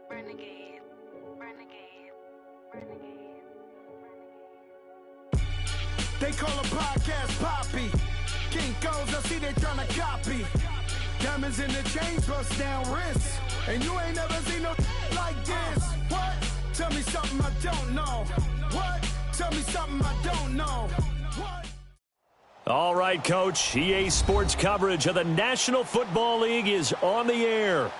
Renegade, renegade, renegade, They call a podcast Poppy. Kinkos, I see they tryna copy. Diamonds in the chains, bust down wrists. And you ain't never seen no like this. What? Tell me something I don't know. What? Tell me something I don't know. What? All right, Coach. EA Sports coverage of the National Football League is on the air.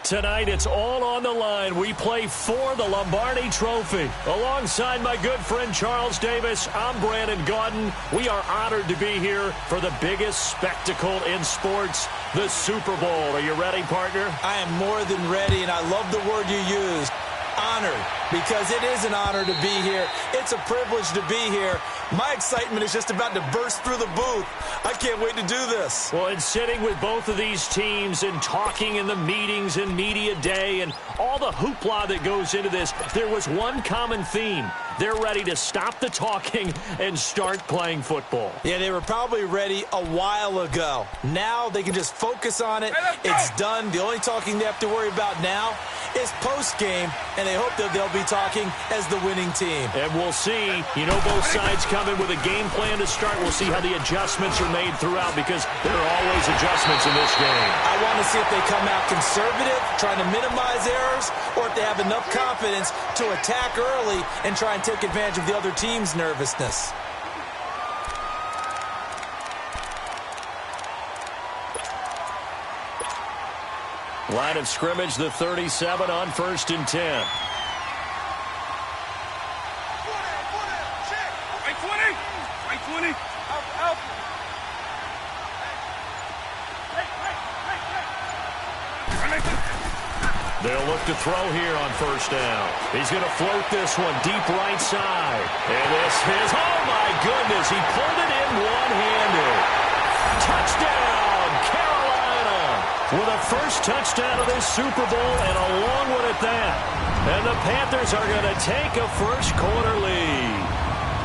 Tonight, it's all on the line. We play for the Lombardi Trophy. Alongside my good friend Charles Davis, I'm Brandon Gaudin. We are honored to be here for the biggest spectacle in sports, the Super Bowl. Are you ready, partner? I am more than ready, and I love the word you used, honored, because it is an honor to be here. It's a privilege to be here. My excitement is just about to burst through the booth. I can't wait to do this. Well, and sitting with both of these teams and talking in the meetings and media day and all the hoopla that goes into this, there was one common theme. They're ready to stop the talking and start playing football. Yeah, they were probably ready a while ago. Now they can just focus on it. It's done. The only talking they have to worry about now is post-game, and they hope that they'll be talking as the winning team. And we'll see. You know, both sides come in with a game plan to start. We'll see how the adjustments are made throughout, because there are always adjustments in this game. I want to see if they come out conservative, trying to minimize errors, or if they have enough confidence to attack early and try and take advantage of the other team's nervousness. Line of scrimmage, the 37 on 1st and 10. They'll look to throw here on 1st down. He's going to float this one deep right side. And this is, oh my goodness, he pulled it in one-handed. Touchdown, Carolina, with a first touchdown of this Super Bowl, and a long one at that. And the Panthers are going to take a first-quarter lead.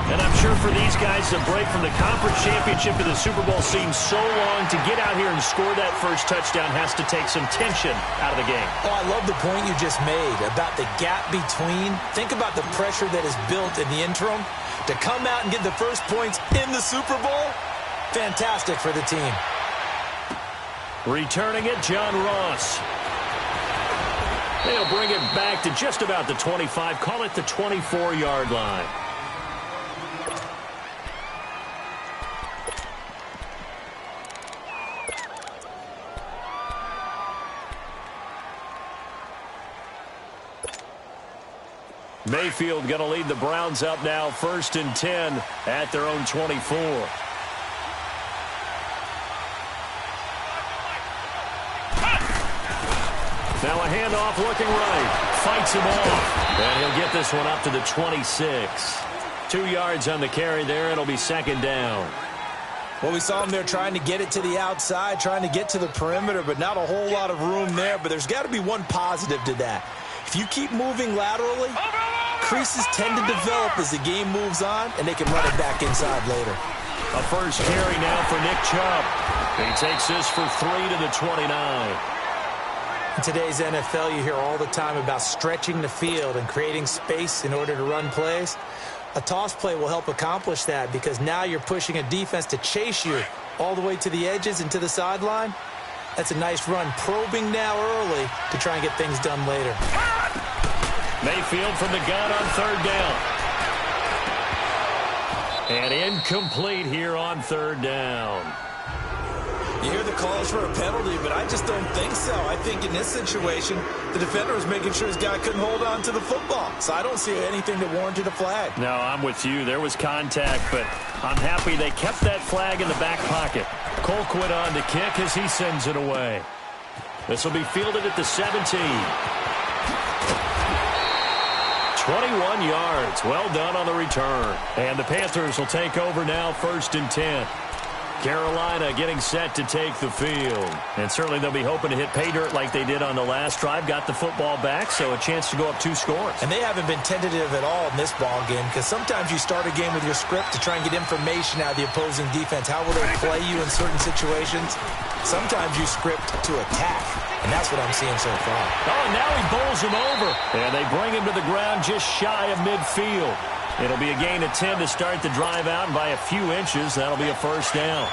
And I'm sure for these guys, the break from the conference championship to the Super Bowl seems so long. To get out here and score that first touchdown has to take some tension out of the game. Oh, I love the point you just made about the gap between. Think about the pressure that is built in the interim. To come out and get the first points in the Super Bowl, fantastic for the team. Returning it, John Ross. They'll bring it back to just about the 25. Call it the 24-yard line. Mayfield going to lead the Browns up now, 1st and 10 at their own 24. Now a handoff looking right. Fights him off. And he'll get this one up to the 26. 2 yards on the carry there. It'll be 2nd down. Well, we saw him there trying to get it to the outside, trying to get to the perimeter, but not a whole lot of room there. But there's got to be one positive to that. If you keep moving laterally, creases tend to develop as the game moves on, and they can run it back inside later. A first carry now for Nick Chubb. He takes this for 3 to the 29. In today's NFL, you hear all the time about stretching the field and creating space in order to run plays. A toss play will help accomplish that, because now you're pushing a defense to chase you all the way to the edges and to the sideline. That's a nice run, probing now early to try and get things done later. Mayfield from the gun on 3rd down. And incomplete here on 3rd down. You hear the calls for a penalty, but I just don't think so. I think in this situation, the defender was making sure his guy couldn't hold on to the football. So I don't see anything that warranted a flag. No, I'm with you. There was contact, but I'm happy they kept that flag in the back pocket. Colquitt on to kick as he sends it away. This will be fielded at the 17. 21 yards. Well done on the return. And the Panthers will take over now, 1st and 10. Carolina getting set to take the field. And certainly they'll be hoping to hit pay dirt like they did on the last drive. Got the football back, so a chance to go up 2 scores. And they haven't been tentative at all in this ball game, because sometimes you start a game with your script to try and get information out of the opposing defense. How will they play you in certain situations? Sometimes you script to attack, and that's what I'm seeing so far. Oh, and now he bowls him over. And they bring him to the ground just shy of midfield. It'll be a gain of 10 to start the drive out, and by a few inches, that'll be a first down.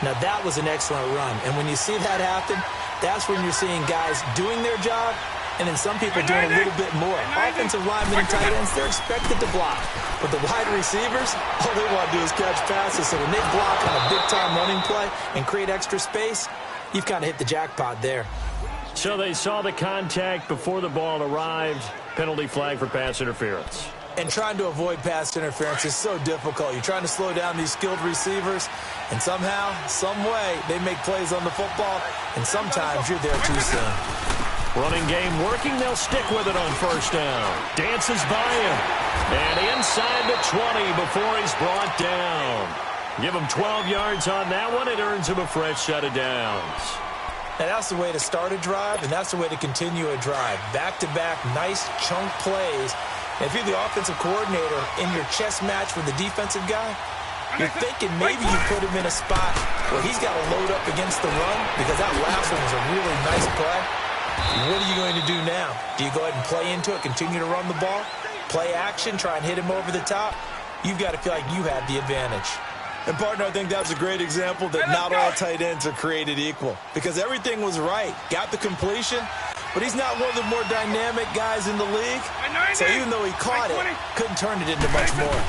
Now, that was an excellent run. And when you see that happen, that's when you're seeing guys doing their job, and then some people doing a little bit more. Offensive linemen and tight ends, they're expected to block. But the wide receivers, all they want to do is catch passes. So when they block on a big-time running play and create extra space, you've kind of hit the jackpot there. So they saw the contact before the ball arrived. Penalty flag for pass interference. And trying to avoid pass interference is so difficult. You're trying to slow down these skilled receivers, and somehow, some way, they make plays on the football, and sometimes you're there too soon. Running game working. They'll stick with it on first down. Dances by him. And inside the 20 before he's brought down. Give him 12 yards on that one. It earns him a fresh set of downs. And that's the way to start a drive, and that's the way to continue a drive. Back-to-back, nice chunk plays. And if you're the offensive coordinator in your chess match with the defensive guy, you're thinking maybe you put him in a spot where he's got to load up against the run, because that last one was a really nice play. What are you going to do now? Do you go ahead and play into it, continue to run the ball, play action, try and hit him over the top? You've got to feel like you have the advantage. And, partner, I think that was a great example that not all tight ends are created equal, because everything was right. Got the completion, but he's not one of the more dynamic guys in the league. So even though he caught it, couldn't turn it into much more.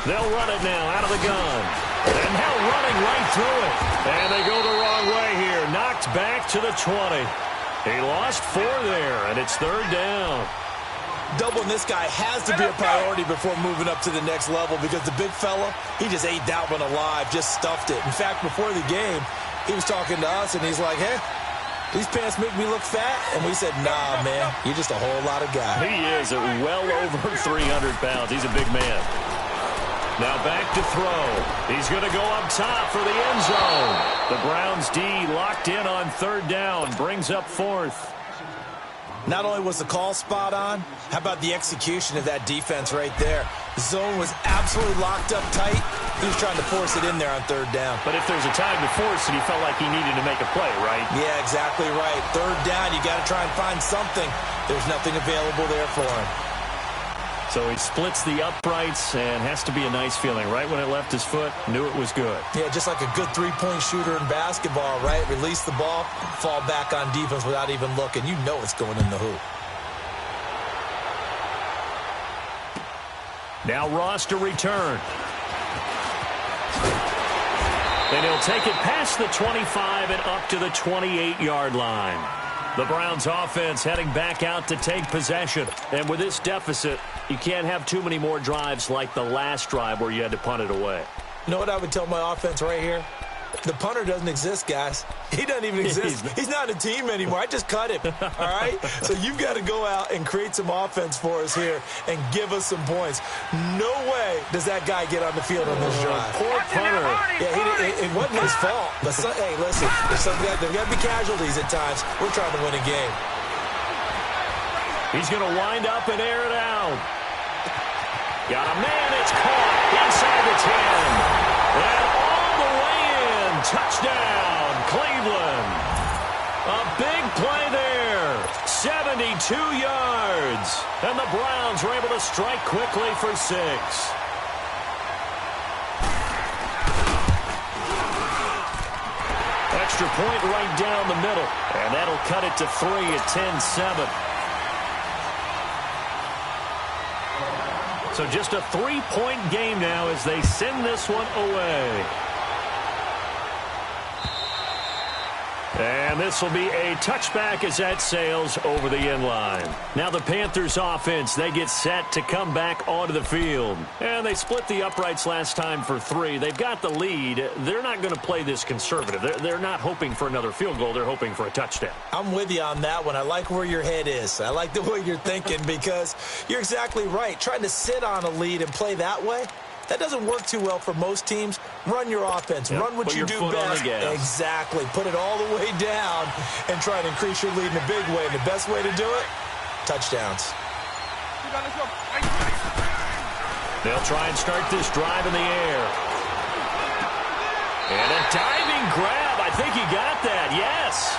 They'll run it now out of the gun. And now running right through it. And they go the wrong way here. Knocked back to the 20. He lost 4 there, and it's third down. Doubling this guy has to be a priority before moving up to the next level, because the big fella, he just ate that one alive, just stuffed it. In fact, before the game, he was talking to us, and he's like, hey, these pants make me look fat? And we said, nah, man, you're just a whole lot of guy. He is at well over 300 pounds. He's a big man. Now back to throw. He's going to go up top for the end zone. The Browns D locked in on third down, brings up 4th. Not only was the call spot on, how about the execution of that defense right there? The zone was absolutely locked up tight. He was trying to force it in there on third down. But if there's a time to force it, he felt like he needed to make a play, right? Yeah, exactly right. Third down, you got to try and find something. There's nothing available there for him. So he splits the uprights, and has to be a nice feeling. Right when it left his foot, knew it was good. Yeah, just like a good three-point shooter in basketball, right? Release the ball, fall back on defense without even looking. You know it's going in the hoop. Now Ross to return. And he'll take it past the 25 and up to the 28-yard line. The Browns offense heading back out to take possession. And with this deficit, you can't have too many more drives like the last drive where you had to punt it away. You know what I would tell my offense right here? The punter doesn't exist, guys. He doesn't even exist. He's not a team anymore. I just cut him, all right? So you've got to go out and create some offense for us here and give us some points. No way does that guy get on the field on this drive. Poor punter. Yeah, it wasn't his fault. But hey, listen, there's got to be casualties at times. We're trying to win a game. He's going to wind up and air it out. Got a man. It's caught inside the 10. And all the way in. Touchdown, Cleveland. A big play there. 72 yards. And the Browns were able to strike quickly for 6. Extra point right down the middle. And that'll cut it to 3 at 10-7. So just a 3-point game now as they send this one away. And this will be a touchback as that sails over the end line. Now the Panthers offense, they get set to come back onto the field. And they split the uprights last time for 3. They've got the lead. They're not going to play this conservative. They're not hoping for another field goal. They're hoping for a touchdown. I'm with you on that one. I like where your head is. I like the way you're thinking, because you're exactly right. Trying to sit on a lead and play that way, That doesn't work too well for most teams. Run your offense. Yep. Run what you do best. Exactly. Put it all the way down and try to increase your lead in a big way. And the best way to do it, touchdowns. They'll try and start this drive in the air. And a diving grab. I think he got that. Yes.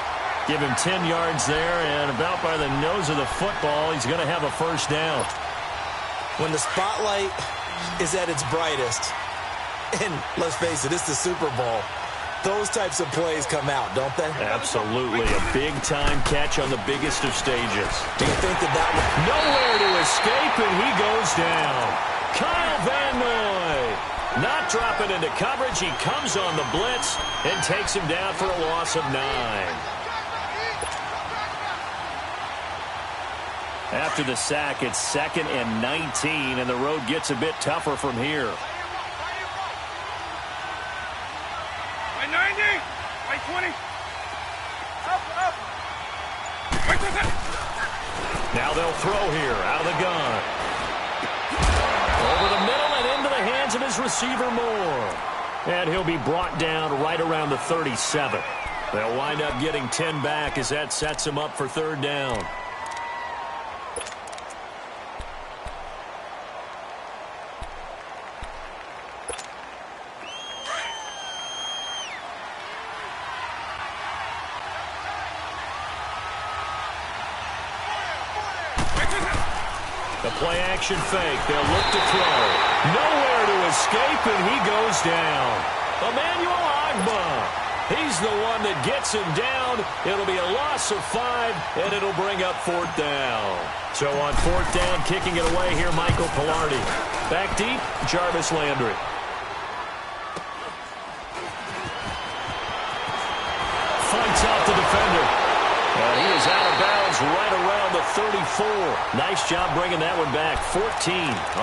Give him 10 yards there, and about by the nose of the football, he's going to have a first down. When the spotlight is at its brightest, and let's face it, it's the Super Bowl, those types of plays come out, don't they? Absolutely. A big-time catch on the biggest of stages. Do you think that was nowhere to escape, and he goes down? Kyle Van Noy not dropping into coverage. He comes on the blitz and takes him down for a loss of 9. After the sack, it's 2nd and 19, and the road gets a bit tougher from here. By 90, by 20. Up. Now they'll throw here out of the gun. Over the middle and into the hands of his receiver Moore. And he'll be brought down right around the 37. They'll wind up getting 10 back as that sets him up for 3rd down. The play-action fake. They'll look to throw. Nowhere to escape, and he goes down. Emmanuel Agba. He's the one that gets him down. It'll be a loss of 5, and it'll bring up 4th down. So on 4th down, kicking it away here, Michael Pilardi. Back deep, Jarvis Landry. Fights off the defender. And he is out of bounds right around the 34. Nice job bringing that one back. 14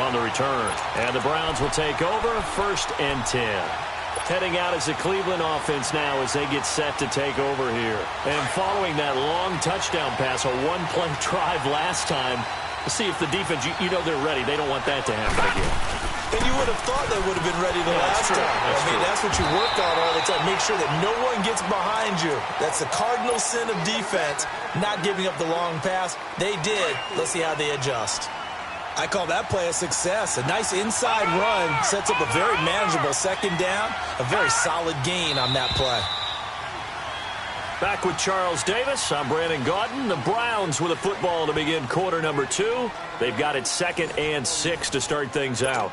on the return. And the Browns will take over 1st and 10. Heading out as the Cleveland offense now as they get set to take over here. And following that long touchdown pass, a one-play drive last time, to see if the defense, you know they're ready. They don't want that to happen again. And you would have thought they would have been ready the last time. That's what you work on all the time. Make sure that no one gets behind you. That's the cardinal sin of defense, not giving up the long pass. They did. Let's see how they adjust. I call that play a success. A nice inside run sets up a very manageable 2nd down. A very solid gain on that play. Back with Charles Davis, I'm Brandon Gaudin. The Browns with a football to begin quarter number 2. They've got it 2nd and 6 to start things out.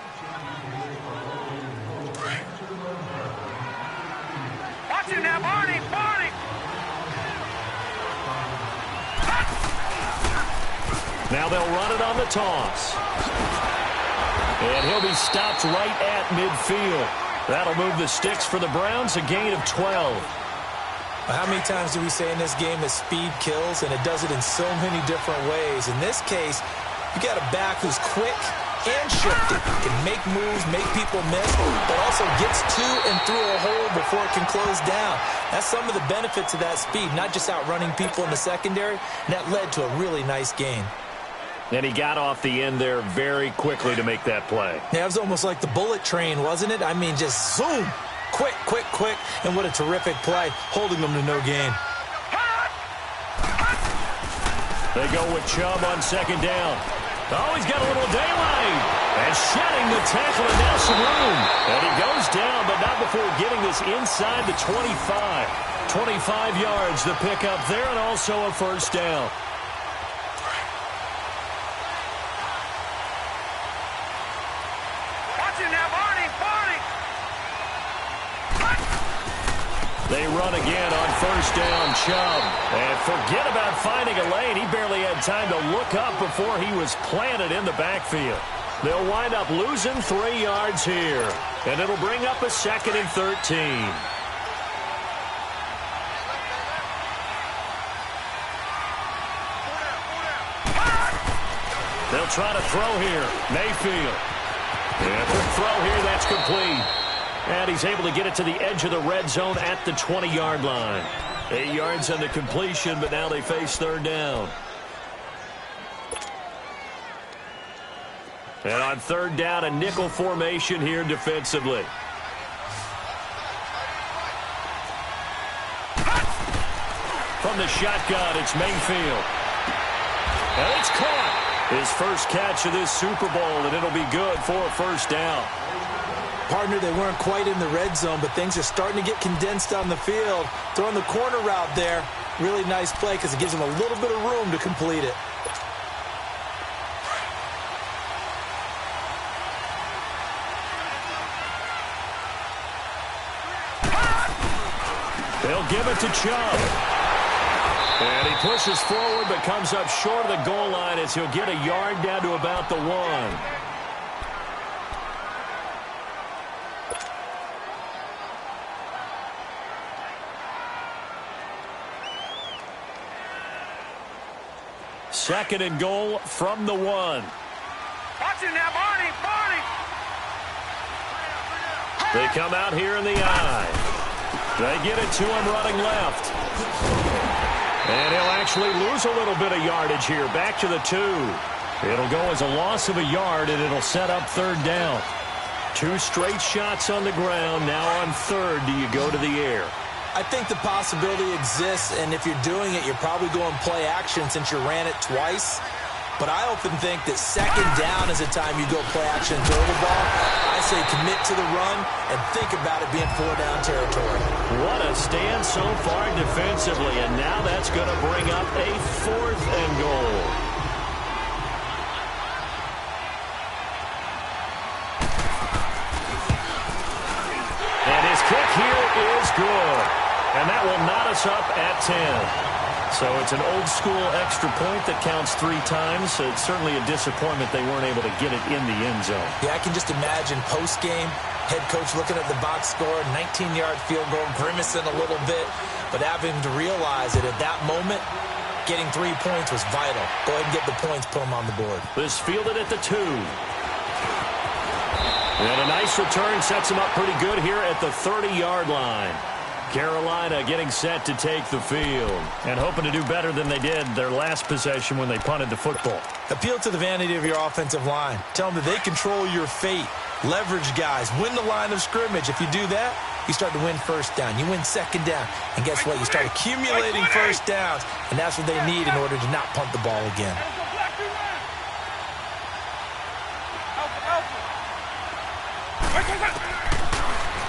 Watch it now, Barney. Now they'll run it on the toss. And he'll be stopped right at midfield. That'll move the sticks for the Browns, a gain of 12. How many times do we say in this game that speed kills, and it does it in so many different ways? In this case, you got a back who's quick and shifty, can make moves, make people miss, but also gets to and through a hole before it can close down. That's some of the benefits of that speed, not just outrunning people in the secondary, and that led to a really nice gain. And he got off the end there very quickly to make that play. Yeah, it was almost like the bullet train, wasn't it? I mean, just zoom. Quick, and what a terrific play, holding them to no gain. They go with Chubb on 2nd down. Oh, he's got a little daylight. And shedding the tackle, and now some room. And he goes down, but not before getting this inside the 25. 25 yards to pick up there, and also a 1st down. They run again on 1st down, Chubb. And forget about finding a lane. He barely had time to look up before he was planted in the backfield. They'll wind up losing 3 yards here. And it'll bring up a 2nd and 13. They'll try to throw here. Mayfield. And quick throw here, that's complete. And he's able to get it to the edge of the red zone at the 20-yard line. 8 yards on the completion, but now they face 3rd down. And on third down, a nickel formation here defensively. From the shotgun, it's Mayfield. And it's caught. His first catch of this Super Bowl, and it'll be good for a first down. Partner, they weren't quite in the red zone, but things are starting to get condensed on the field. Throwing the corner route there, really nice play because it gives them a little bit of room to complete it. They'll give it to Chubb. And he pushes forward but comes up short of the goal line as he'll get a yard down to about the 1. Second and goal from the 1. Watch it now, Barney! Barney! They come out here in the eye. They get it to him running left. And he'll actually lose a little bit of yardage here. Back to the 2. It'll go as a loss of a yard, and it'll set up third down. 2 straight shots on the ground. Now on third, do you go to the air? I think the possibility exists, and if you're doing it, you're probably going play action since you ran it twice. But I often think that second down is the time you go play action and throw the ball. I say commit to the run and think about it being 4-down territory. What a stand so far defensively, and now that's going to bring up a 4th and goal. And his kick here is good. And that will knot us up at 10. So it's an old-school extra point that counts 3 times. So it's certainly a disappointment they weren't able to get it in the end zone. Yeah, I can just imagine post-game, head coach looking at the box score, 19-yard field goal, grimacing a little bit, but having to realize that at that moment, getting 3 points was vital. Go ahead and get the points, put them on the board. This fielded at the 2. And a nice return sets him up pretty good here at the 30-yard line. Carolina getting set to take the field and hoping to do better than they did their last possession when they punted the football. Appeal to the vanity of your offensive line. Tell them that they control your fate. Leverage guys. Win the line of scrimmage. If you do that, you start to win first down. You win second down. And guess what? You start accumulating first downs. And that's what they need in order to not punt the ball again.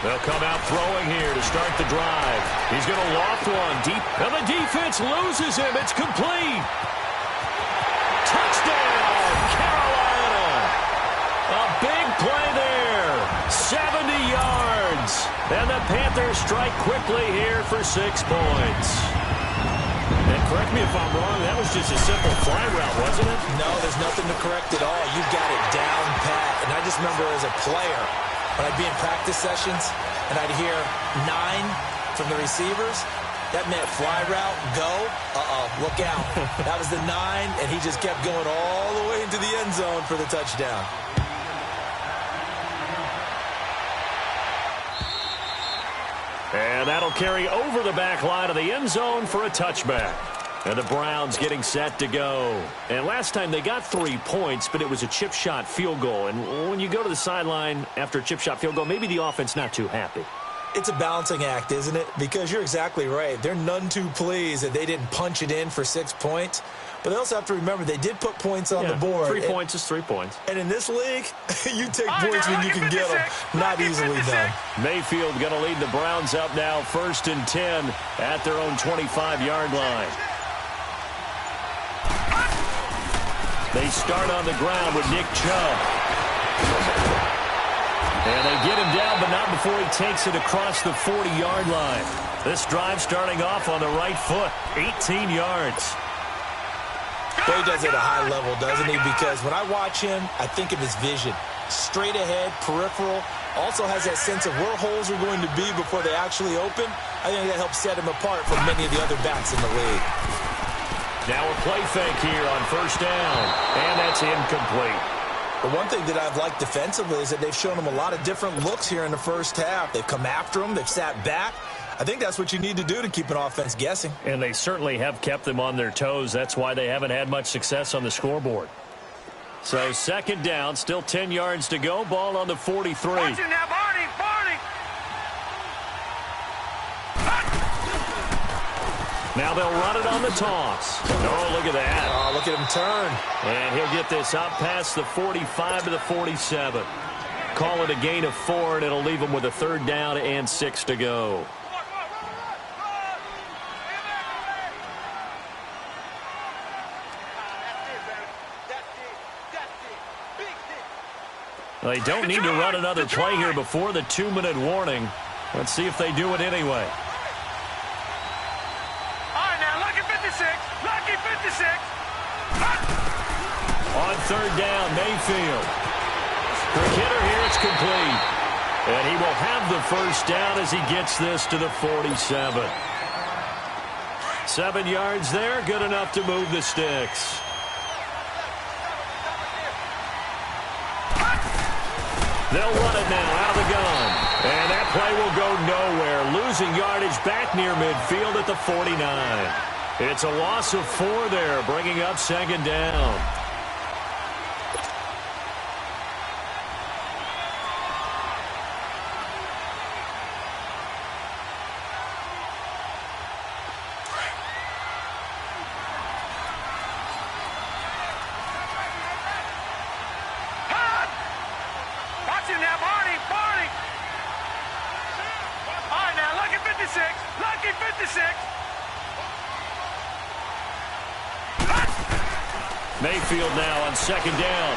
They'll come out throwing here to start the drive. He's going to loft one deep, and the defense loses him. It's complete. Touchdown, Carolina. A big play there. 70 yards. And the Panthers strike quickly here for 6 points. And correct me if I'm wrong, that was just a simple fly route, wasn't it? No, there's nothing to correct at all. You've got it down pat. And I just remember as a player, when I'd be in practice sessions and I'd hear 9 from the receivers, that meant fly route, go, look out. That was the 9, and he just kept going all the way into the end zone for the touchdown. And that'll carry over the back line of the end zone for a touchback. And the Browns getting set to go. And last time they got 3 points, but it was a chip shot field goal. And when you go to the sideline after a chip shot field goal, maybe the offense not too happy. It's a balancing act, isn't it? Because you're exactly right. They're none too pleased that they didn't punch it in for 6 points. But they also have to remember they did put points on the board. 3 points is 3 points. And in this league, you take points when you can get them. Not easily done. Mayfield going to lead the Browns up now, 1st and 10 at their own 25-yard line. They start on the ground with Nick Chubb. And they get him down, but not before he takes it across the 40-yard line. This drive starting off on the right foot, 18 yards. Well, he does it at a high level, doesn't he? Because when I watch him, I think of his vision. Straight ahead, peripheral. Also has that sense of where holes are going to be before they actually open. I think that helps set him apart from many of the other backs in the league. Now a play fake here on 1st down, and that's incomplete. The one thing that I've liked defensively is that they've shown him a lot of different looks here in the first half. They've come after him. They've sat back. I think that's what you need to do to keep an offense guessing. And they certainly have kept them on their toes. That's why they haven't had much success on the scoreboard. So second down, still 10 yards to go. Ball on the 43. Watch it now, Barney, Barney. Now they'll run it on the toss. Oh, look at that. Oh, look at him turn. And he'll get this up past the 45 to the 47. Call it a gain of 4, and it'll leave him with a third down and 6 to go. They don't need to run another play here before the 2-minute warning. Let's see if they do it anyway. All right, now, lucky 56. Lucky 56. On third down, Mayfield. For Kidder here, it's complete. And he will have the first down as he gets this to the 47. 7 yards there, good enough to move the sticks. They'll run it now out of the gun. And that play will go nowhere. Losing yardage back near midfield at the 49. It's a loss of 4 there, bringing up second down. Now, Barney, Barney. All right, now, lucky 56. Lucky 56. Mayfield now on second down.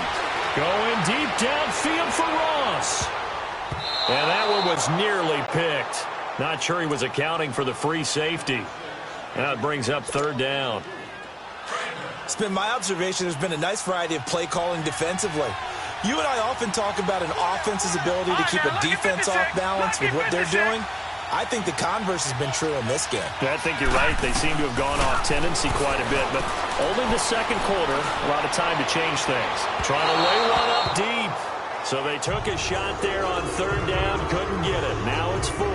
Going deep downfield for Ross. And that one was nearly picked. Not sure he was accounting for the free safety. Now it brings up third down. It's been my observation there's been a nice variety of play calling defensively. You and I often talk about an offense's ability to keep a defense off balance with what they're doing. I think the converse has been true in this game. I think you're right. They seem to have gone off tendency quite a bit, but only the second quarter, a lot of time to change things. Trying to lay one up deep. So they took a shot there on third down, couldn't get it. Now it's 4.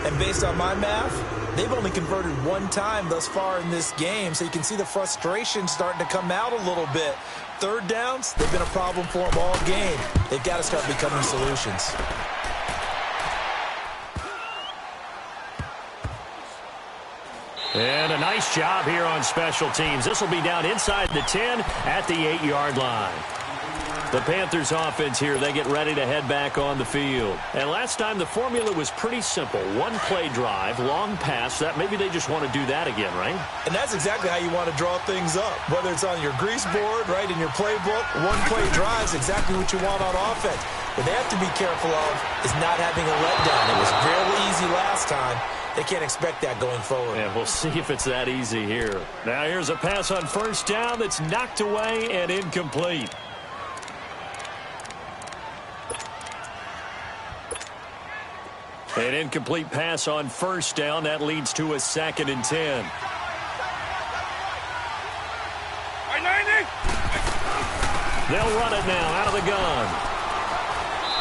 And based on my math, they've only converted 1 time thus far in this game, so you can see the frustration starting to come out a little bit. Third downs, they've been a problem for them all game. They've got to start becoming solutions. And a nice job here on special teams. This will be down inside the 10 at the 8-yard line. The Panthers offense here, they get ready to head back on the field. And last time the formula was pretty simple. 1 play drive, long pass. That maybe they just want to do that again, right? And that's exactly how you want to draw things up. Whether it's on your grease board, right, in your playbook, 1 play drive is exactly what you want on offense. What they have to be careful of is not having a letdown. It was real easy last time. They can't expect that going forward. Yeah, we'll see if it's that easy here. Now here's a pass on first down that's knocked away and incomplete. An incomplete pass on first down. That leads to a 2nd and 10. They'll run it now out of the gun.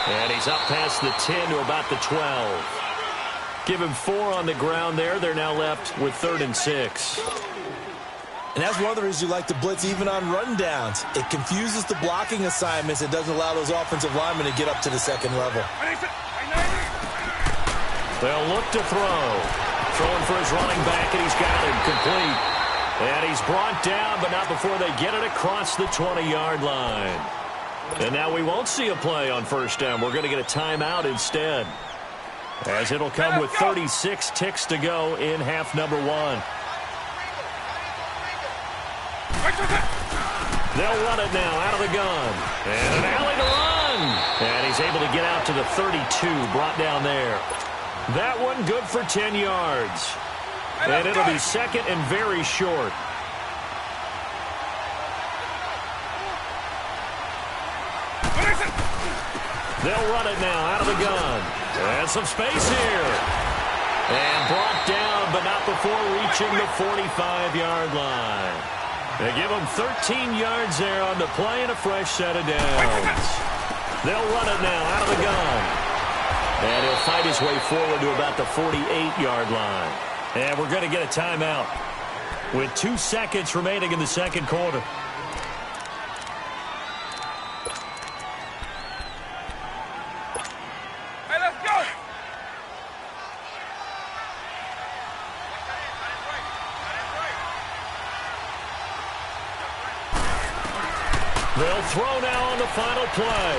And he's up past the 10 to about the 12. Give him 4 on the ground there. They're now left with 3rd and 6. And that's one of the reasons you like to blitz even on rundowns. It confuses the blocking assignments. It doesn't allow those offensive linemen to get up to the second level. They'll look to throw. Throwing for his running back, and he's got him complete. And he's brought down, but not before they get it across the 20-yard line. And now we won't see a play on first down. We're going to get a timeout instead, as it'll come with 36 ticks to go in half number 1. They'll run it now out of the gun. And an alley to run. And he's able to get out to the 32, brought down there. That one good for 10 yards. And it'll be 2nd and very short. They'll run it now out of the gun. And some space here. And brought down, but not before reaching the 45-yard line. They give him 13 yards there on the play and a fresh set of downs. They'll run it now out of the gun. And he'll fight his way forward to about the 48-yard line. And we're going to get a timeout with 2 seconds remaining in the second quarter. They'll throw now on the final play.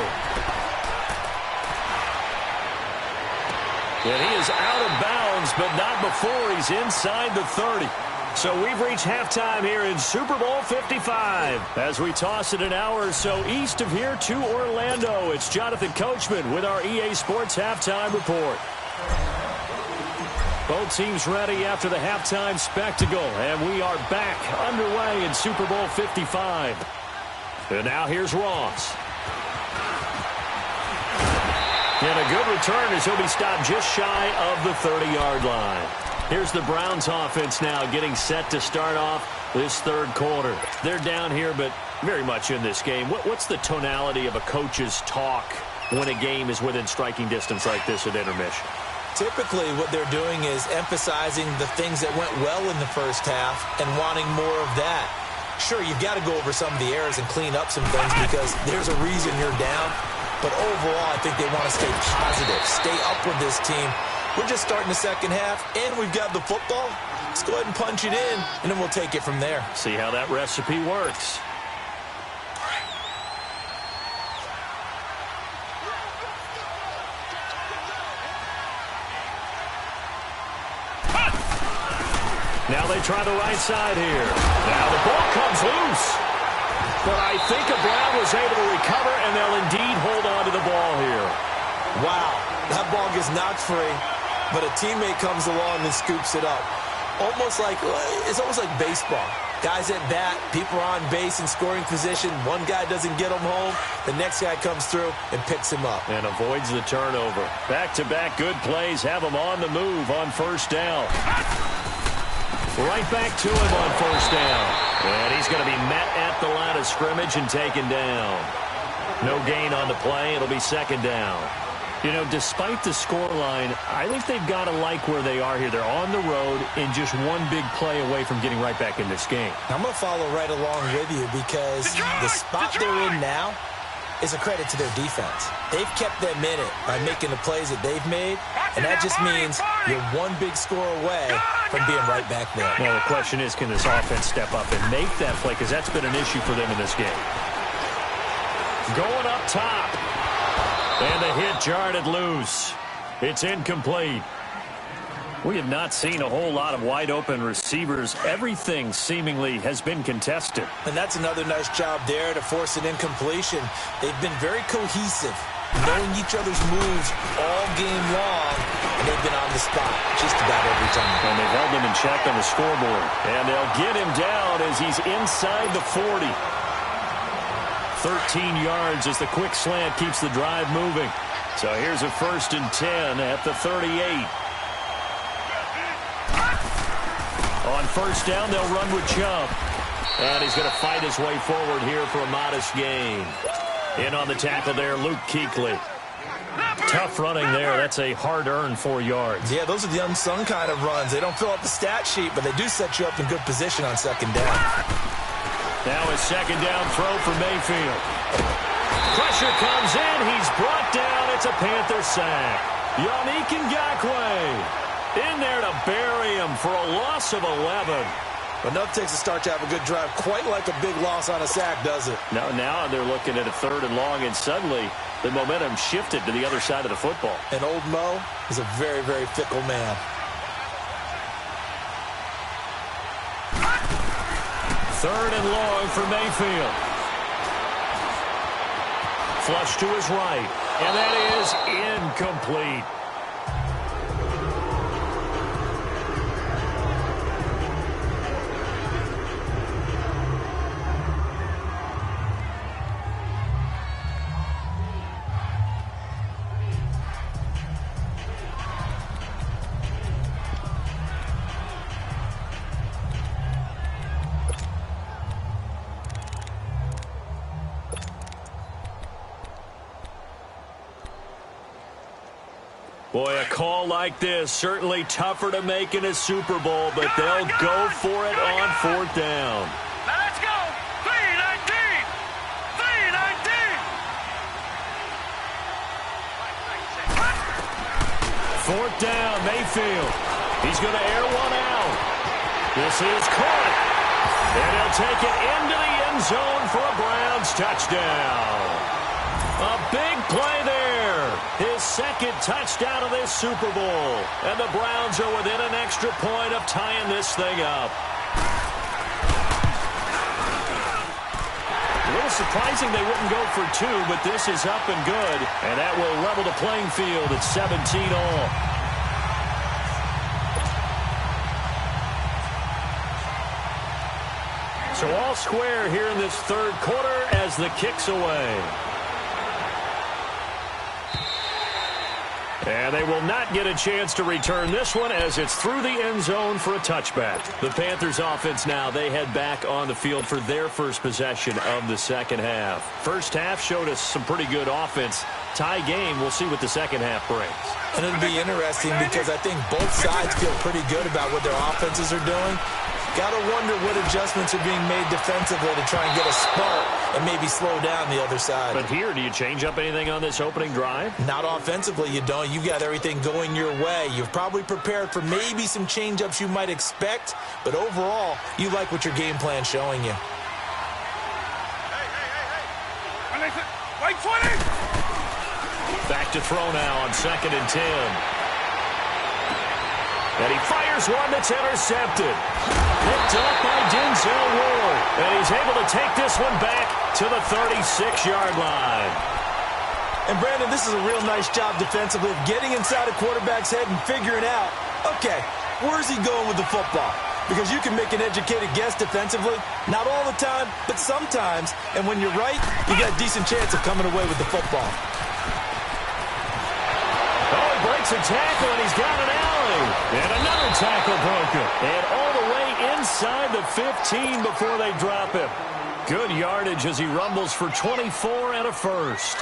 And he is out of bounds, but not before he's inside the 30. So we've reached halftime here in Super Bowl 55. As we toss it an hour or so east of here to Orlando, it's Jonathan Coachman with our EA Sports Halftime Report. Both teams ready after the halftime spectacle, and we are back underway in Super Bowl 55. And now here's Ross. And a good return as he'll be stopped just shy of the 30-yard line. Here's the Browns offense now getting set to start off this third quarter. They're down here, but very much in this game. What's the tonality of a coach's talk when a game is within striking distance like this at intermission? Typically, what they're doing is emphasizing the things that went well in the first half and wanting more of that. Sure, you've got to go over some of the errors and clean up some things because there's a reason you're down. But overall, I think they want to stay positive, stay up with this team. We're just starting the second half, and we've got the football. Let's go ahead and punch it in, and then we'll take it from there. See how that recipe works. Now they try the right side here. Now the ball comes loose. But I think Brown was able to recover, and they'll indeed hold on to the ball here. Wow, that ball gets knocked free, but a teammate comes along and scoops it up. It's almost like baseball. Guys at bat, people are on base in scoring position. One guy doesn't get him home. The next guy comes through and picks him up. And avoids the turnover. Back-to-back good plays have him on the move on first down. Right back to him on first down. And he's going to be met at the line of scrimmage and taken down. No gain on the play. It'll be second down. You know, despite the scoreline, I think they've got to like where they are here. They're on the road and just one big play away from getting right back in this game. I'm going to follow right along with you because the spot they're in now is a credit to their defense. They've kept them in it by making the plays that they've made, and that just means you're one big score away from being right back there. Well, the question is, can this offense step up and make that play? Because that's been an issue for them in this game. Going up top. And the hit jarred it loose. It's incomplete. We have not seen a whole lot of wide-open receivers. Everything seemingly has been contested. And that's another nice job there to force an incompletion. They've been very cohesive, knowing each other's moves all game long, and they've been on the spot just about every time. And they've held him in check on the scoreboard. And they'll get him down as he's inside the 40. 13 yards as the quick slant keeps the drive moving. So here's a 1st and 10 at the 38. On first down, they'll run with Chubb. And he's going to fight his way forward here for a modest gain. In on the tackle there, Luke Kuechly. Tough running there. That's a hard-earned 4 yards. Yeah, those are the unsung kind of runs. They don't fill up the stat sheet, but they do set you up in good position on second down. Now a second down throw for Mayfield. Pressure comes in. He's brought down. It's a Panther sack. Yannick Ngakoue in there to bury him for a loss of 11. Enough takes a start to have a good drive. Quite like a big loss on a sack, does it? Now they're looking at a 3rd and long, and suddenly the momentum shifted to the other side of the football. And old Mo is a very, very fickle man. 3rd and long for Mayfield. Flush to his right, and that is incomplete. Boy, a call like this, certainly tougher to make in a Super Bowl, but they'll go for it on 4th down. Now let's go. 3-19. 3-19. 4th down, Mayfield. He's going to air one out. This is caught. And he'll take it into the end zone for a Browns touchdown. A big play there. His second touchdown of this Super Bowl. And the Browns are within an extra point of tying this thing up. A little surprising they wouldn't go for two, but this is up and good. And that will level the playing field at 17 all. So all square here in this third quarter as the kick's away. And they will not get a chance to return this one as it's through the end zone for a touchback. The Panthers offense now, they head back on the field for their first possession of the second half. First half showed us some pretty good offense. Tie game, we'll see what the second half brings. And it'll be interesting because I think both sides feel pretty good about what their offenses are doing. Got to wonder what adjustments are being made defensively to try and get a spark and maybe slow down the other side. But here, do you change up anything on this opening drive? Not offensively, you don't. You've got everything going your way. You've probably prepared for maybe some change-ups you might expect, but overall, you like what your game plan's showing you. Wait, 20! Back to throw now on 2nd and 10. And he fires one that's intercepted. Picked up by Denzel Ward. And he's able to take this one back to the 36-yard line. And, Brandon, this is a real nice job defensively of getting inside a quarterback's head and figuring out, okay, where's he going with the football? Because you can make an educated guess defensively. Not all the time, but sometimes. And when you're right, you got a decent chance of coming away with the football. Oh, he breaks a tackle, and he's got an alley. And another tackle broken. And all the way inside the 15 before they drop him. Good yardage as he rumbles for 24 and a first.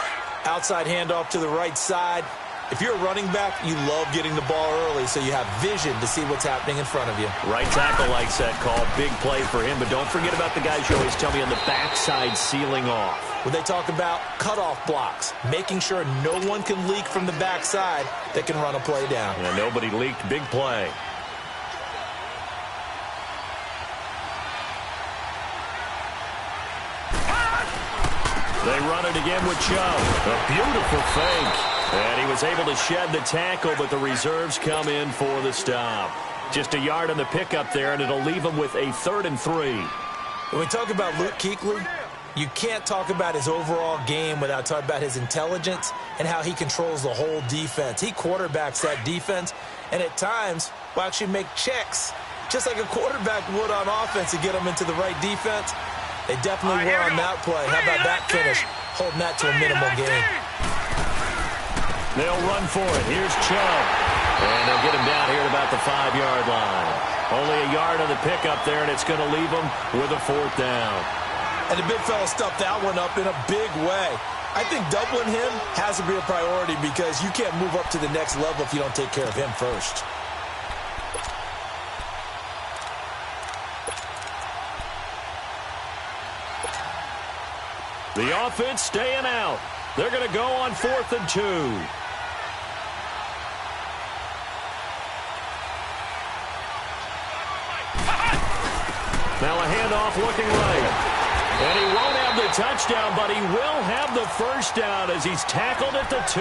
Outside handoff to the right side. If you're a running back, you love getting the ball early so you have vision to see what's happening in front of you. Right tackle likes that call. Big play for him. But don't forget about the guys you always tell me on the backside sealing off. When they talk about cutoff blocks, making sure no one can leak from the backside that can run a play down. And nobody leaked. Big play. They run it again with Chubb. A beautiful fake. And he was able to shed the tackle, but the reserves come in for the stop. Just a yard on the pickup there, and it'll leave him with a 3rd and 3. When we talk about Luke Kuechly, you can't talk about his overall game without talking about his intelligence and how he controls the whole defense. He quarterbacks that defense, and at times will actually make checks, just like a quarterback would on offense to get them into the right defense. They definitely were on that play. How about that finish? Holding that to a minimal gain. They'll run for it. Here's Chubb. And they'll get him down here at about the 5-yard line. Only a yard on the pickup there, and it's going to leave him with a 4th down. And the big fella stuffed that one up in a big way. I think doubling him has to be a priority because you can't move up to the next level if you don't take care of him first. The offense staying out. They're going to go on 4th and 2. Now a handoff looking right. And he won't have the touchdown, but he will have the first down as he's tackled at the 2.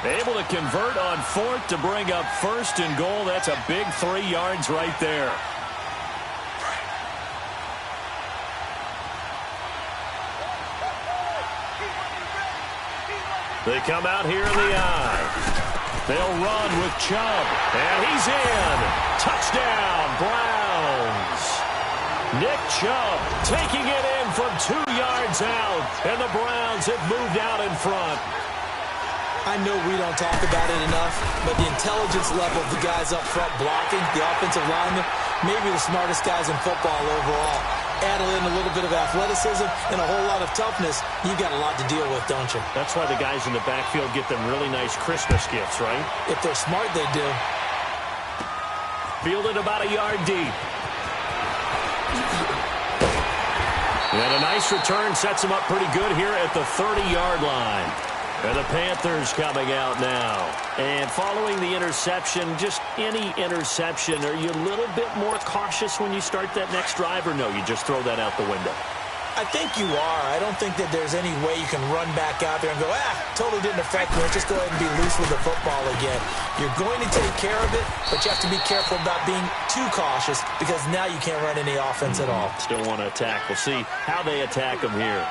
Able to convert on 4th to bring up 1st and goal. That's a big 3 yards right there. They come out here in the eye. They'll run with Chubb. And he's in. Touchdown, Browns. Nick Chubb taking it in from 2 yards out. And the Browns have moved out in front. I know we don't talk about it enough, but the intelligence level of the guys up front blocking, the offensive linemen, maybe the smartest guys in football overall. Add in a little bit of athleticism and a whole lot of toughness, you've got a lot to deal with, don't you? That's why the guys in the backfield get them really nice Christmas gifts, right? If they're smart, they do. Fielded about a yard deep. And a nice return sets him up pretty good here at the 30-yard line. And the Panthers coming out now. And following the interception, just any interception, are you a little bit more cautious when you start that next drive, or no, you just throw that out the window? I think you are. I don't think that there's any way you can run back out there and go, totally didn't affect me. Let's just go ahead and be loose with the football again. You're going to take care of it, but you have to be careful about being too cautious because now you can't run any offense at all. Still want to attack. We'll see how they attack them here.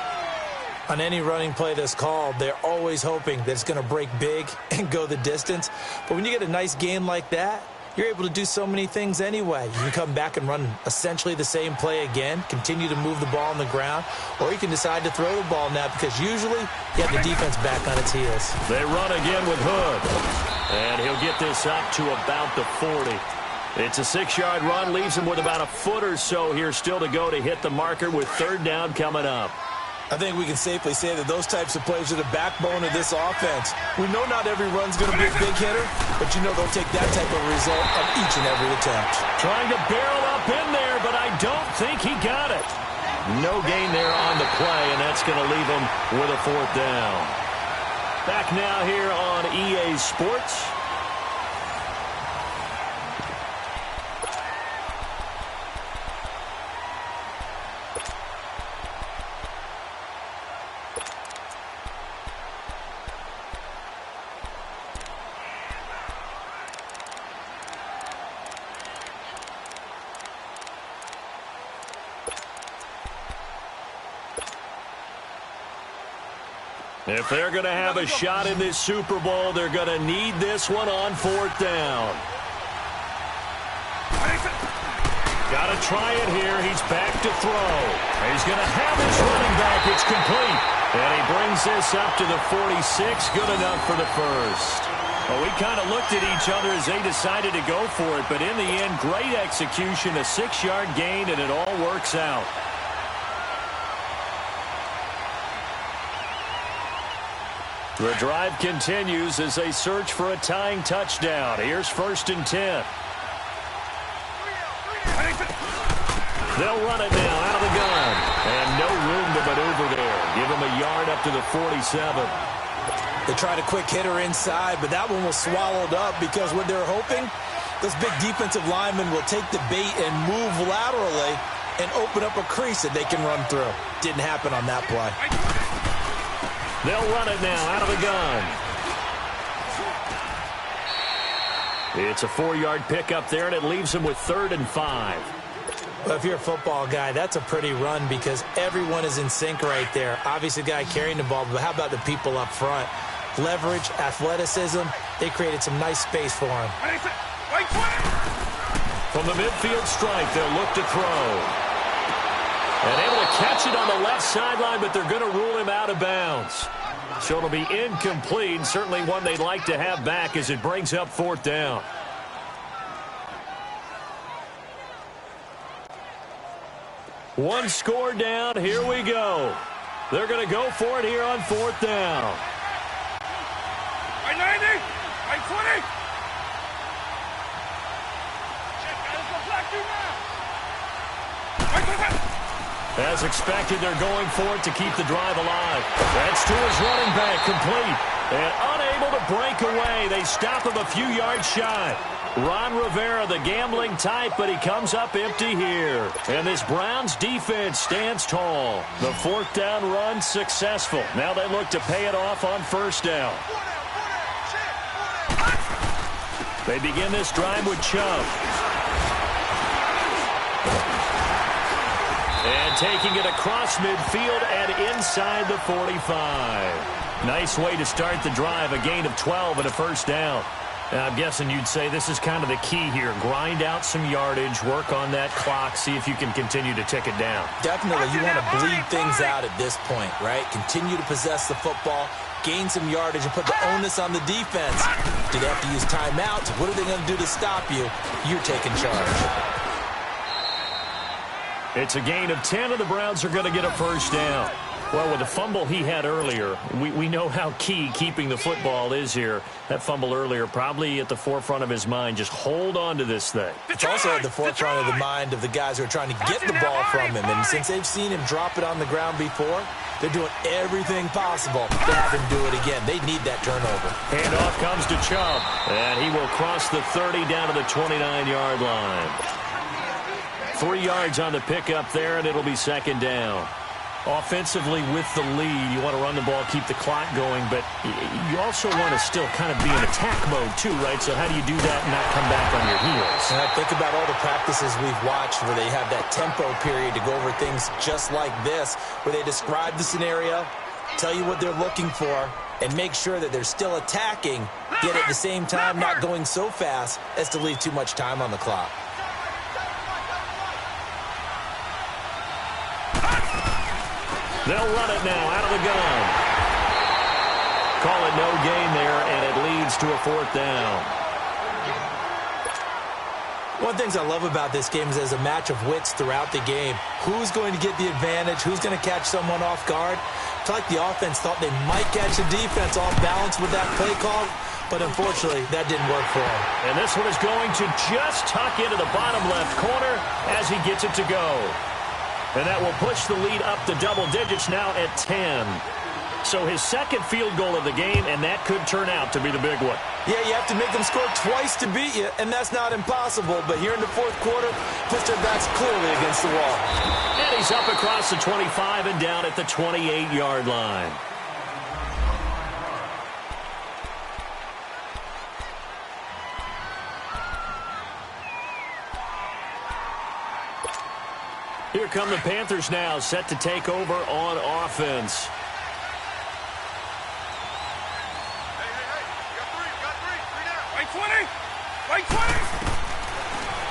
On any running play that's called, they're always hoping that it's going to break big and go the distance. But when you get a nice game like that, you're able to do so many things anyway. You can come back and run essentially the same play again, continue to move the ball on the ground, or you can decide to throw the ball now because usually you have the defense back on its heels. They run again with Hood, and he'll get this up to about the 40. It's a 6-yard run, leaves him with about a foot or so here still to go to hit the marker with 3rd down coming up. I think we can safely say that those types of plays are the backbone of this offense. We know not every run's going to be a big hitter, but you know they'll take that type of result on each and every attempt. Trying to barrel up in there, but I don't think he got it. No gain there on the play, and that's going to leave him with a 4th down. Back now here on EA Sports. If they're going to have a shot in this Super Bowl, they're going to need this one on 4th down. Got to try it here. He's back to throw. He's going to have his running back. It's complete. And he brings this up to the 46. Good enough for the first. Well, we kind of looked at each other as they decided to go for it. But in the end, great execution, a 6-yard gain, and it all works out. The drive continues as they search for a tying touchdown. Here's 1st and 10. They'll run it now out of the gun. And no room to maneuver there. Give him a yard up to the 47. They tried a quick hitter inside, but that one was swallowed up because what they're hoping, those big defensive linemen will take the bait and move laterally and open up a crease that they can run through. Didn't happen on that play. They'll run it now out of the gun. It's a 4-yard pickup there, and it leaves them with 3rd and 5. Well, if you're a football guy, that's a pretty run because everyone is in sync right there. Obviously, the guy carrying the ball, but how about the people up front? Leverage, athleticism, they created some nice space for him. From the midfield stripe, they'll look to throw. And able to catch it on the left sideline, but they're going to rule him out of bounds. So it'll be incomplete, certainly one they'd like to have back as it brings up 4th down. One score down, here we go. They're going to go for it here on 4th down. By 90, by 20. As expected, they're going for it to keep the drive alive. That's to his running back, complete. And unable to break away. They stop him a few yards shy. Ron Rivera, the gambling type, but he comes up empty here. And this Browns defense stands tall. The 4th down run successful. Now they look to pay it off on 1st down. They begin this drive with Chubb. And taking it across midfield and inside the 45. Nice way to start the drive. A gain of 12 and a 1st down. Now, I'm guessing you'd say this is kind of the key here. Grind out some yardage, work on that clock, see if you can continue to tick it down. Definitely, you want to bleed things out at this point, right? Continue to possess the football, gain some yardage, and put the onus on the defense. Do they have to use timeouts? What are they going to do to stop you? You're taking charge. It's a gain of 10, and the Browns are going to get a 1st down. Well, with the fumble he had earlier, we know how key keeping the football is here. That fumble earlier probably at the forefront of his mind. Just hold on to this thing. It's also at the forefront of the mind of the guys who are trying to get the ball from him. And since they've seen him drop it on the ground before, they're doing everything possible to have him do it again. They need that turnover. Handoff comes to Chubb, and he will cross the 30 down to the 29-yard line. 3 yards on the pickup there, and it'll be second down. Offensively with the lead, you want to run the ball, keep the clock going, but you also want to still kind of be in attack mode too, right? So how do you do that and not come back on your heels? Think about all the practices we've watched where they have that tempo period to go over things just like this, where they describe the scenario, tell you what they're looking for, and make sure that they're still attacking, yet at the same time not going so fast as to leave too much time on the clock. They'll run it now out of the gun. Call it no gain there, and it leads to a 4th down. One of the things I love about this game is there's a match of wits throughout the game. Who's going to get the advantage? Who's going to catch someone off guard? It's like the offense thought they might catch the defense off balance with that play call, but unfortunately, that didn't work for them. And this one is going to just tuck into the bottom left corner as he gets it to go. And that will push the lead up to double digits now at 10. So his second field goal of the game, and that could turn out to be the big one. Yeah, you have to make them score twice to beat you, and that's not impossible. But here in the fourth quarter, puts their backs clearly against the wall. And he's up across the 25 and down at the 28-yard line. Here come the Panthers now, set to take over on offense.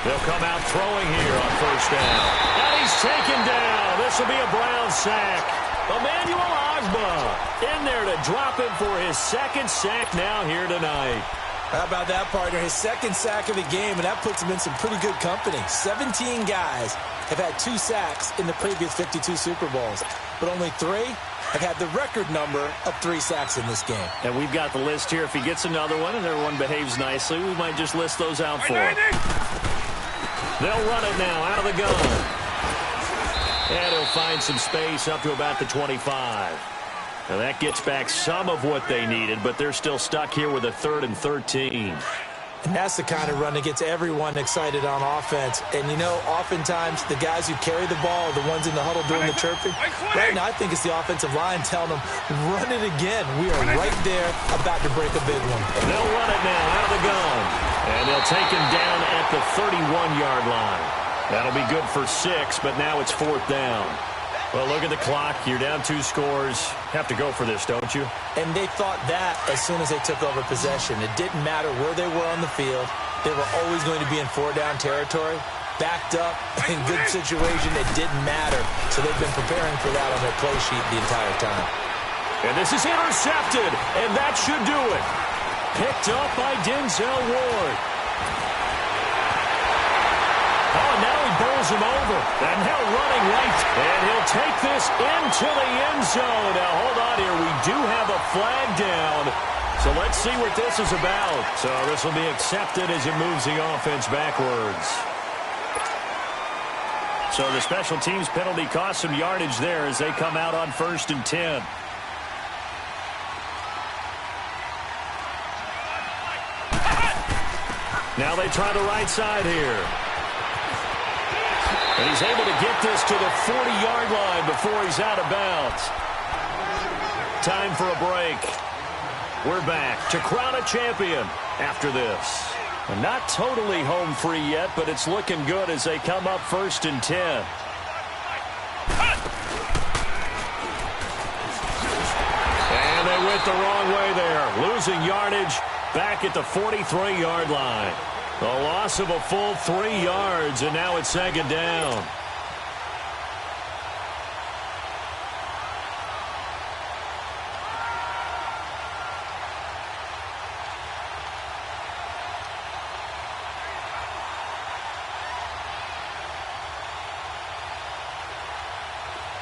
They'll come out throwing here on first down. And he's taken down. This will be a Brown sack. Emmanuel Ogbah in there to drop him for his second sack now here tonight. How about that, partner? His second sack of the game, and that puts him in some pretty good company. 17 guys have had 2 sacks in the previous 52 Super Bowls, but only 3 have had the record number of 3 sacks in this game. And we've got the list here. If he gets another one and everyone behaves nicely, we might just list those out for him. They'll run it now out of the gun. And he'll find some space up to about the 25. Now that gets back some of what they needed, but they're still stuck here with a 3rd and 13. And that's the kind of run that gets everyone excited on offense. And, you know, oftentimes the guys who carry the ball are the ones in the huddle doing the chirping. Right now, I think it's the offensive line telling them, run it again. We are right there about to break a big one. They'll run it now out of the gun. And they'll take him down at the 31-yard line. That'll be good for 6, but now it's 4th down. Well, look at the clock. You're down 2 scores. Have to go for this, don't you? And they thought that as soon as they took over possession. It didn't matter where they were on the field. They were always going to be in 4-down territory. Backed up, in good situation, it didn't matter. So they've been preparing for that on their play sheet the entire time. And this is intercepted, and that should do it. Picked up by Denzel Ward. Oh, now he bowls him over. And now running right. And he'll take this into the end zone. Now, hold on here. We do have a flag down. So let's see what this is about. So this will be accepted as it moves the offense backwards. So the special teams penalty cost some yardage there as they come out on 1st and 10. Now they try the right side here. And he's able to get this to the 40-yard line before he's out of bounds. Time for a break. We're back to crown a champion after this. And not totally home free yet, but it's looking good as they come up 1st and 10. And they went the wrong way there. Losing yardage back at the 43-yard line. A loss of a full 3 yards, and now it's 2nd down.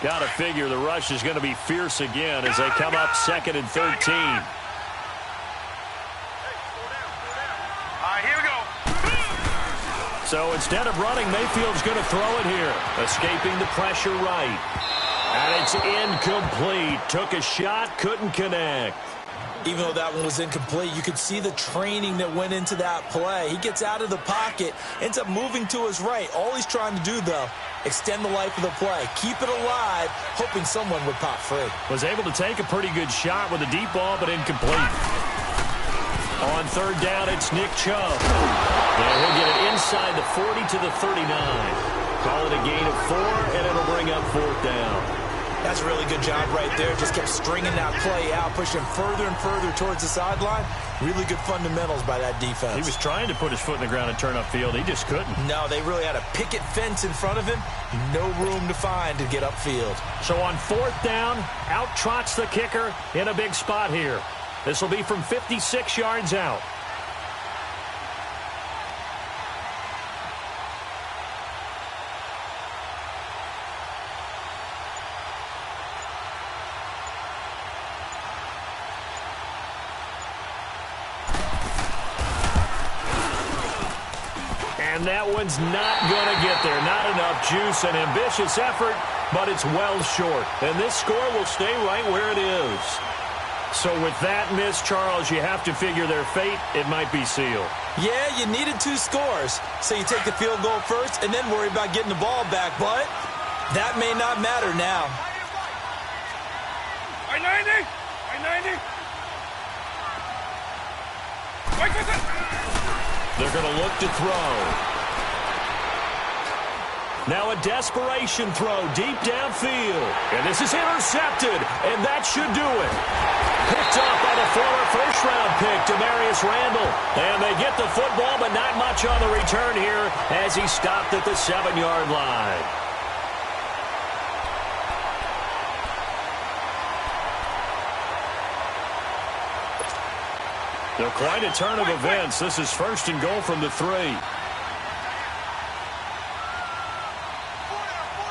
Got to figure the rush is going to be fierce again as they come up 2nd and 13. Here we go. So instead of running, Mayfield's going to throw it here. Escaping the pressure right. And it's incomplete. Took a shot, couldn't connect. Even though that one was incomplete, you could see the training that went into that play. He gets out of the pocket, ends up moving to his right. All he's trying to do, though, extend the life of the play. Keep it alive, hoping someone would pop free. Was able to take a pretty good shot with a deep ball, but incomplete. On 3rd down, it's Nick Chubb. And he'll get it inside the 40 to the 39. Call it a gain of 4, and it'll bring up 4th down. That's a really good job right there. Just kept stringing that play out, pushing further and further towards the sideline. Really good fundamentals by that defense. He was trying to put his foot in the ground and turn upfield. He just couldn't. No, they really had a picket fence in front of him. No room to find to get upfield. So on 4th down, out trots the kicker in a big spot here. This will be from 56 yards out. And that one's not going to get there. Not enough juice. An ambitious effort, but it's well short. And this score will stay right where it is. So with that miss, Charles, you have to figure their fate. It might be sealed. Yeah, you needed 2 scores. So you take the field goal first and then worry about getting the ball back. But that may not matter now. I-90! I-90! They're going to look to throw. Now a desperation throw deep downfield. And this is intercepted, and that should do it. Picked up by the former first-round pick, Demarius Randall. And they get the football, but not much on the return here as he stopped at the 7-yard line. They're quite a turn of events. This is 1st and goal from the 3.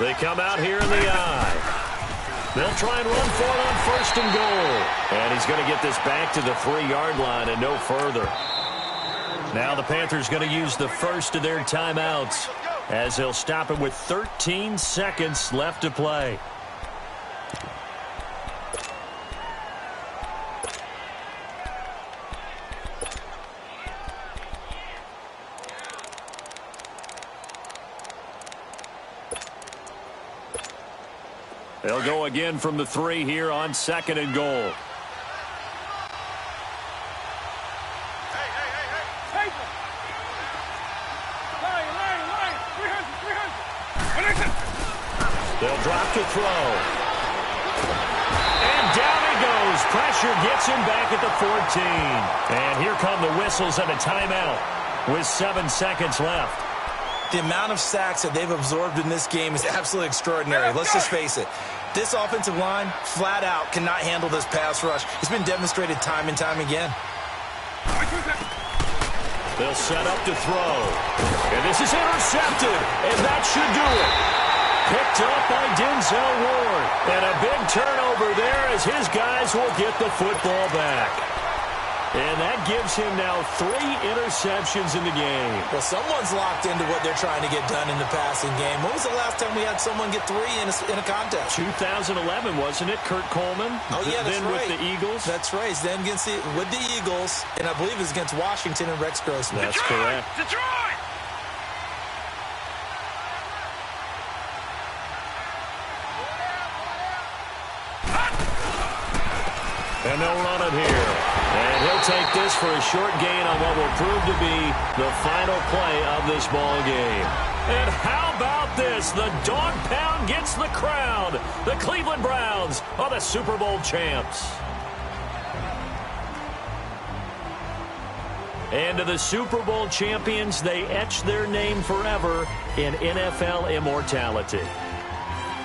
They come out here in the eye. They'll try and run for it on 1st and goal. And he's going to get this back to the 3-yard line and no further. Now the Panthers going to use the first of their timeouts as they'll stop it with 13 seconds left to play. They'll go again from the 3 here on 2nd and goal. They'll drop to throw. And down he goes. Pressure gets him back at the 14. And here come the whistles and a timeout with 7 seconds left. The amount of sacks that they've absorbed in this game is absolutely extraordinary. Let's just face it. This offensive line, flat out, cannot handle this pass rush. It's been demonstrated time and time again. They'll set up to throw. And this is intercepted. And that should do it. Picked up by Denzel Ward. And a big turnover there as his guys will get the football back. And that gives him now 3 interceptions in the game. Well, someone's locked into what they're trying to get done in the passing game. When was the last time we had someone get 3 in a contest? 2011, wasn't it? Kurt Coleman. Oh, yeah, that's then right. With the Eagles. That's right. Then with the Eagles, and I believe it was against Washington and Rex Grossman. That's correct. Detroit! And they'll run it here. And he'll take this for a short gain on what will prove to be the final play of this ball game. And how about this? The dog pound gets the crown. The Cleveland Browns are the Super Bowl champs. And to the Super Bowl champions, they etch their name forever in NFL immortality.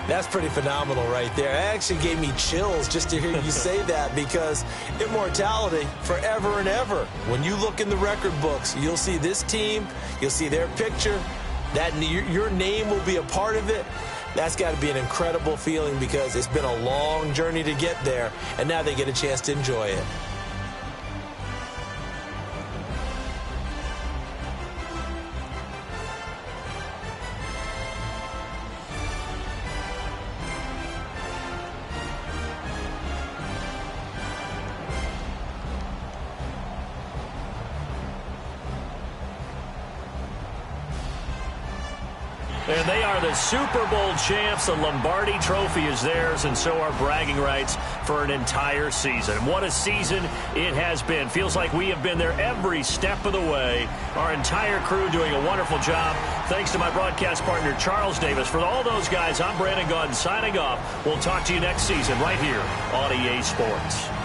That's pretty phenomenal right there. It actually gave me chills just to hear you say that, because immortality forever and ever. When you look in the record books, you'll see this team, you'll see their picture, that your name will be a part of it. That's got to be an incredible feeling because it's been a long journey to get there, and now they get a chance to enjoy it. And they are the Super Bowl champs. The Lombardi Trophy is theirs, and so are bragging rights for an entire season. What a season it has been. Feels like we have been there every step of the way. Our entire crew doing a wonderful job. Thanks to my broadcast partner, Charles Davis. For all those guys, I'm Brandon Gaudin signing off. We'll talk to you next season right here on EA Sports.